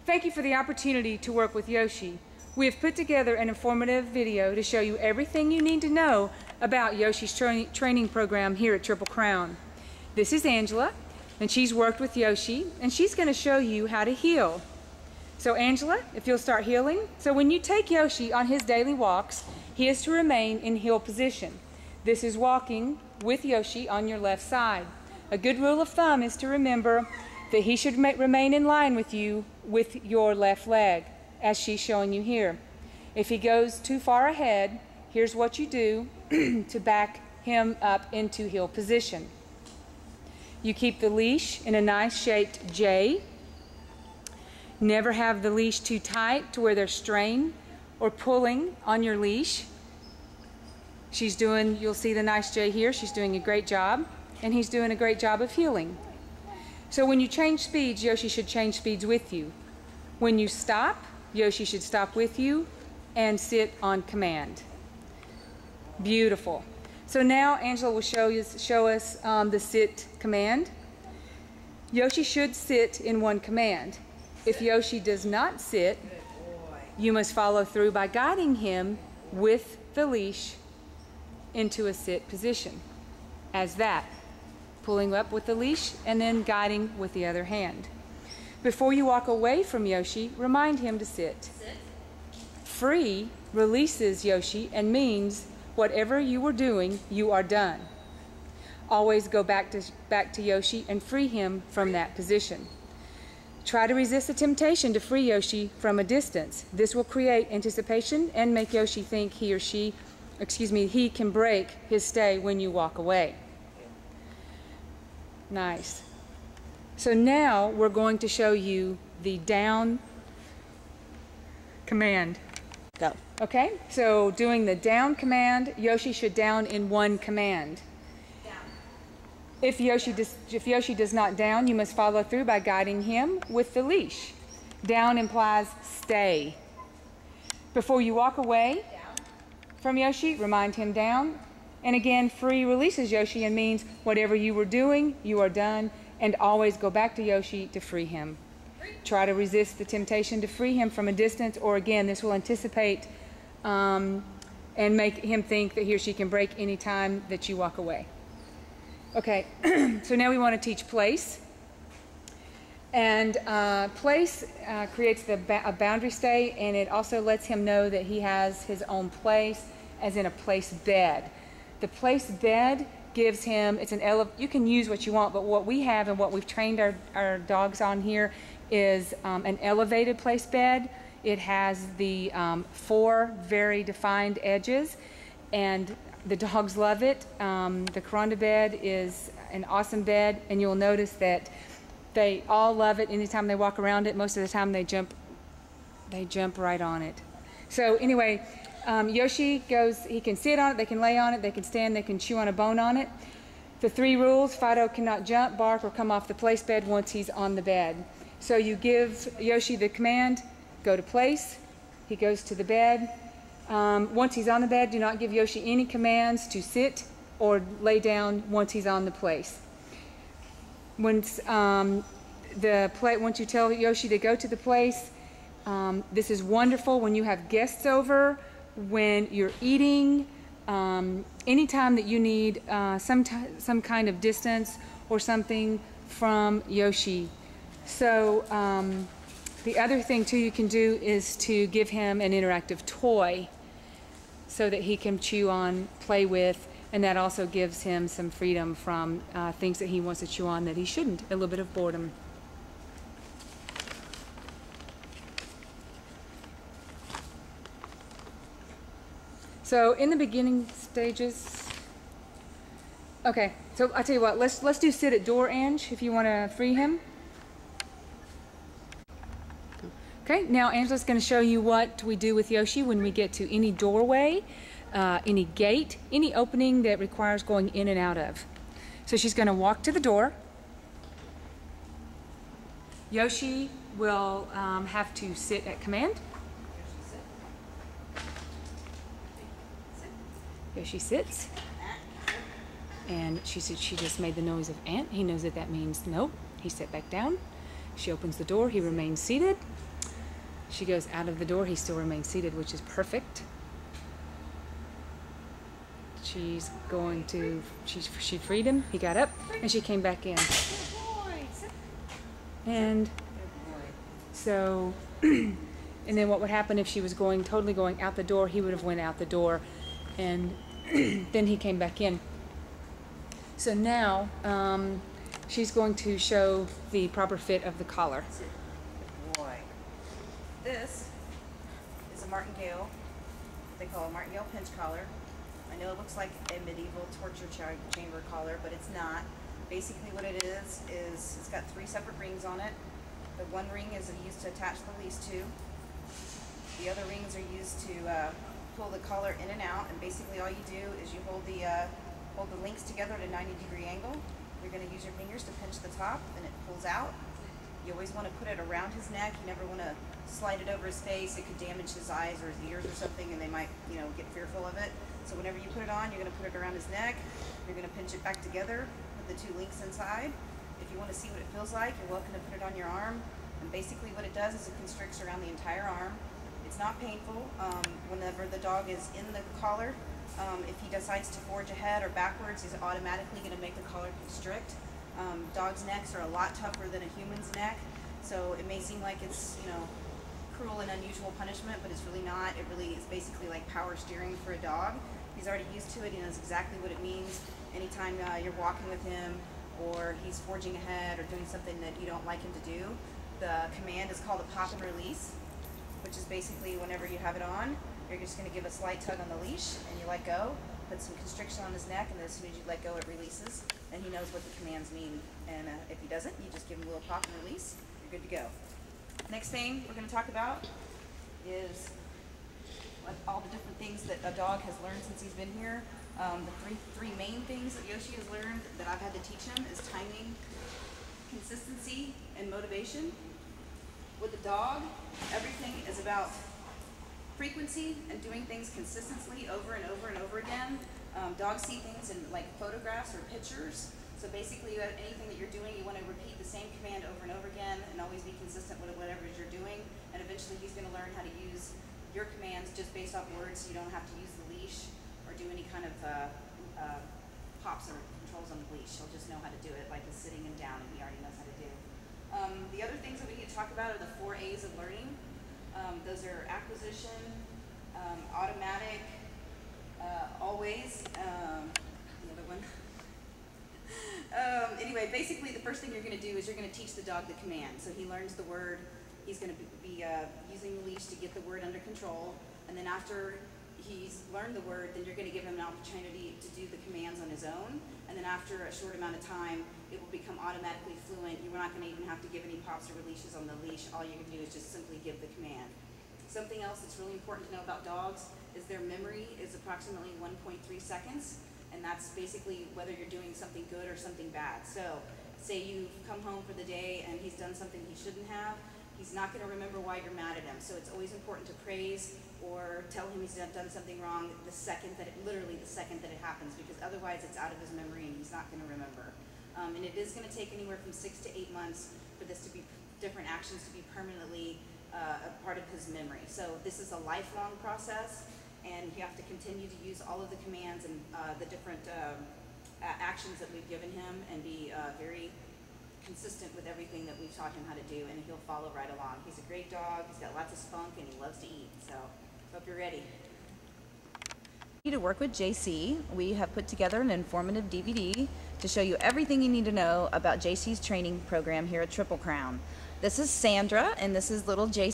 Thank you for the opportunity to work with Yoshi. We have put together an informative video to show you everything you need to know about Yoshi's training program here at Triple Crown. This is Angela, and she's worked with Yoshi, and she's going to show you how to heel. So Angela, if you'll start heeling. So when you take Yoshi on his daily walks, he is to remain in heel position. This is walking with Yoshi on your left side. A good rule of thumb is to remember that he should remain in line with you with your left leg, as she's showing you here. If he goes too far ahead, here's what you do to back him up into heel position. You keep the leash in a nice shaped J. Never have the leash too tight to where there's strain or pulling on your leash. She's doing, you'll see the nice J here, she's doing a great job, and he's doing a great job of heeling. So when you change speeds, Yoshi should change speeds with you. When you stop, Yoshi should stop with you and sit on command. Beautiful. So now Angela will show us the sit command. Yoshi should sit in one command. If Yoshi does not sit, you must follow through by guiding him with the leash into a sit position, as that. Pulling up with the leash and then guiding with the other hand. Before you walk away from Yoshi, remind him to sit. Free releases Yoshi and means whatever you were doing, you are done. Always go back to Yoshi and free him from that position. Try to resist the temptation to free Yoshi from a distance. This will create anticipation and make Yoshi think he can break his stay when you walk away. Nice. So now we're going to show you the down command. Go. Okay, so doing the down command, Yoshi should down in one command. If Yoshi does not down, you must follow through by guiding him with the leash. Down implies stay. Before you walk away from Yoshi, remind him down. And again, free releases Yoshi and means whatever you were doing, you are done, and always go back to Yoshi to free him. Try to resist the temptation to free him from a distance, or again, this will anticipate and make him think that he or she can break any time that you walk away. Okay, so now we want to teach place. And place creates a boundary stay, and it also lets him know that he has his own place, as in a place bed. The place bed gives him, you can use what you want, but what we have and what we've trained our dogs on here is an elevated place bed. It has the 4 very defined edges, and the dogs love it. The Coranda bed is an awesome bed, and you'll notice that they all love it. Anytime they walk around it, most of the time they jump right on it. So anyway, Yoshi goes, he can sit on it, they can lay on it, they can stand, they can chew on a bone on it. The 3 rules: Hutto cannot jump, bark, or come off the place bed once he's on the bed. So you give Yoshi the command, go to place, he goes to the bed. Once he's on the bed, do not give Yoshi any commands to sit or lay down once he's on the place. Once you tell Yoshi to go to the place, this is wonderful when you have guests over, when you're eating, anytime that you need some kind of distance or something from Yoshi. So the other thing too you can do is to give him an interactive toy so that he can chew on, play with, and that also gives him some freedom from things that he wants to chew on that he shouldn't, a little bit of boredom. So in the beginning stages, okay, so I'll tell you what, let's do sit at door, Ange, if you want to free him. Okay, now Angela's going to show you what we do with Yoshi when we get to any doorway, any gate, any opening that requires going in and out of. So she's going to walk to the door. Yoshi will have to sit at command. Yoshi sits. And she said she just made the noise of ant. He knows that that means no. He sat back down. She opens the door. He remains seated. she goes out of the door, he still remains seated, which is perfect. She's going to, she freed him, he got up, and she came back in. And so, and then what would happen if she was totally going out the door, he would have went out the door, and then he came back in. So now, she's going to show the proper fit of the collar. Good boy. This is a martingale. They call it a martingale pinch collar. I know it looks like a medieval torture chamber collar, but it's not. Basically what it is it's got 3 separate rings on it. The one ring is used to attach the leash to. The other rings are used to pull the collar in and out, and basically all you do is you hold the links together at a 90-degree angle. You're going to use your fingers to pinch the top, and it pulls out. You always want to put it around his neck. You never want to slide it over his face. It could damage his eyes or his ears or something, and they might, get fearful of it. So whenever you put it on, you're going to put it around his neck. You're going to pinch it back together with the 2 links inside. If you want to see what it feels like, you're welcome to put it on your arm. And basically what it does is it constricts around the entire arm. It's not painful. Whenever the dog is in the collar, if he decides to forge ahead or backwards, he's automatically going to make the collar constrict. Dogs' necks are a lot tougher than a human's neck, so it may seem like it's, cruel and unusual punishment, but it's really not. It really is basically like power steering for a dog. He's already used to it. He knows exactly what it means. Anytime you're walking with him or he's forging ahead or doing something that you don't like him to do, the command is called a pop and release, which is basically whenever you have it on, you're just going to give a slight tug on the leash and you let go, put some constriction on his neck, and then as soon as you let go it releases, and he knows what the commands mean. And if he doesn't, you just give him a little pop and release, you're good to go. Next thing we're going to talk about is all the different things that a dog has learned since he's been here. The three main things that Yoshi has learned that I've had to teach him is timing, consistency, and motivation. With the dog, everything is about frequency and doing things consistently over and over and over again. Dogs see things in like photographs or pictures. So basically anything that you're doing, you want to repeat the same command over and over again and always be consistent with whatever it is you're doing. And eventually he's going to learn how to use your commands just based off words, so you don't have to use the leash or do any kind of pops or controls on the leash. He'll just know how to do it, like he's sitting him down and he already knows how to do. The other things that we need to talk about are the 4 A's of learning. Those are acquisition, automatic, always, the other one. Anyway, basically the first thing you're going to do is you're going to teach the dog the command. So he learns the word, he's going to be using the leash to get the word under control, and then after he's learned the word, then you're going to give him an opportunity to do the commands on his own, and then after a short amount of time, it will become automatically fluent. You're not going to even have to give any pops or releases on the leash. All you can do is just simply give the command. Something else that's really important to know about dogs is their memory is approximately 1.3 seconds, and that's basically whether you're doing something good or something bad. So, say you've come home for the day and he's done something he shouldn't have, he's not going to remember why you're mad at him. So it's always important to praise or tell him he's done something wrong literally the second that it happens, because otherwise it's out of his memory and he's not going to remember. And it is going to take anywhere from 6 to 8 months for this to be, different actions to be permanently a part of his memory. So this is a lifelong process, and you have to continue to use all of the commands and the different actions that we've given him, and be very consistent with everything that we've taught him how to do, and he'll follow right along. He's a great dog, he's got lots of spunk, and he loves to eat, so hope you're ready. To work with JC, we have put together an informative DVD to show you everything you need to know about JC's training program here at Triple Crown. This is Sandra, and this is little JC.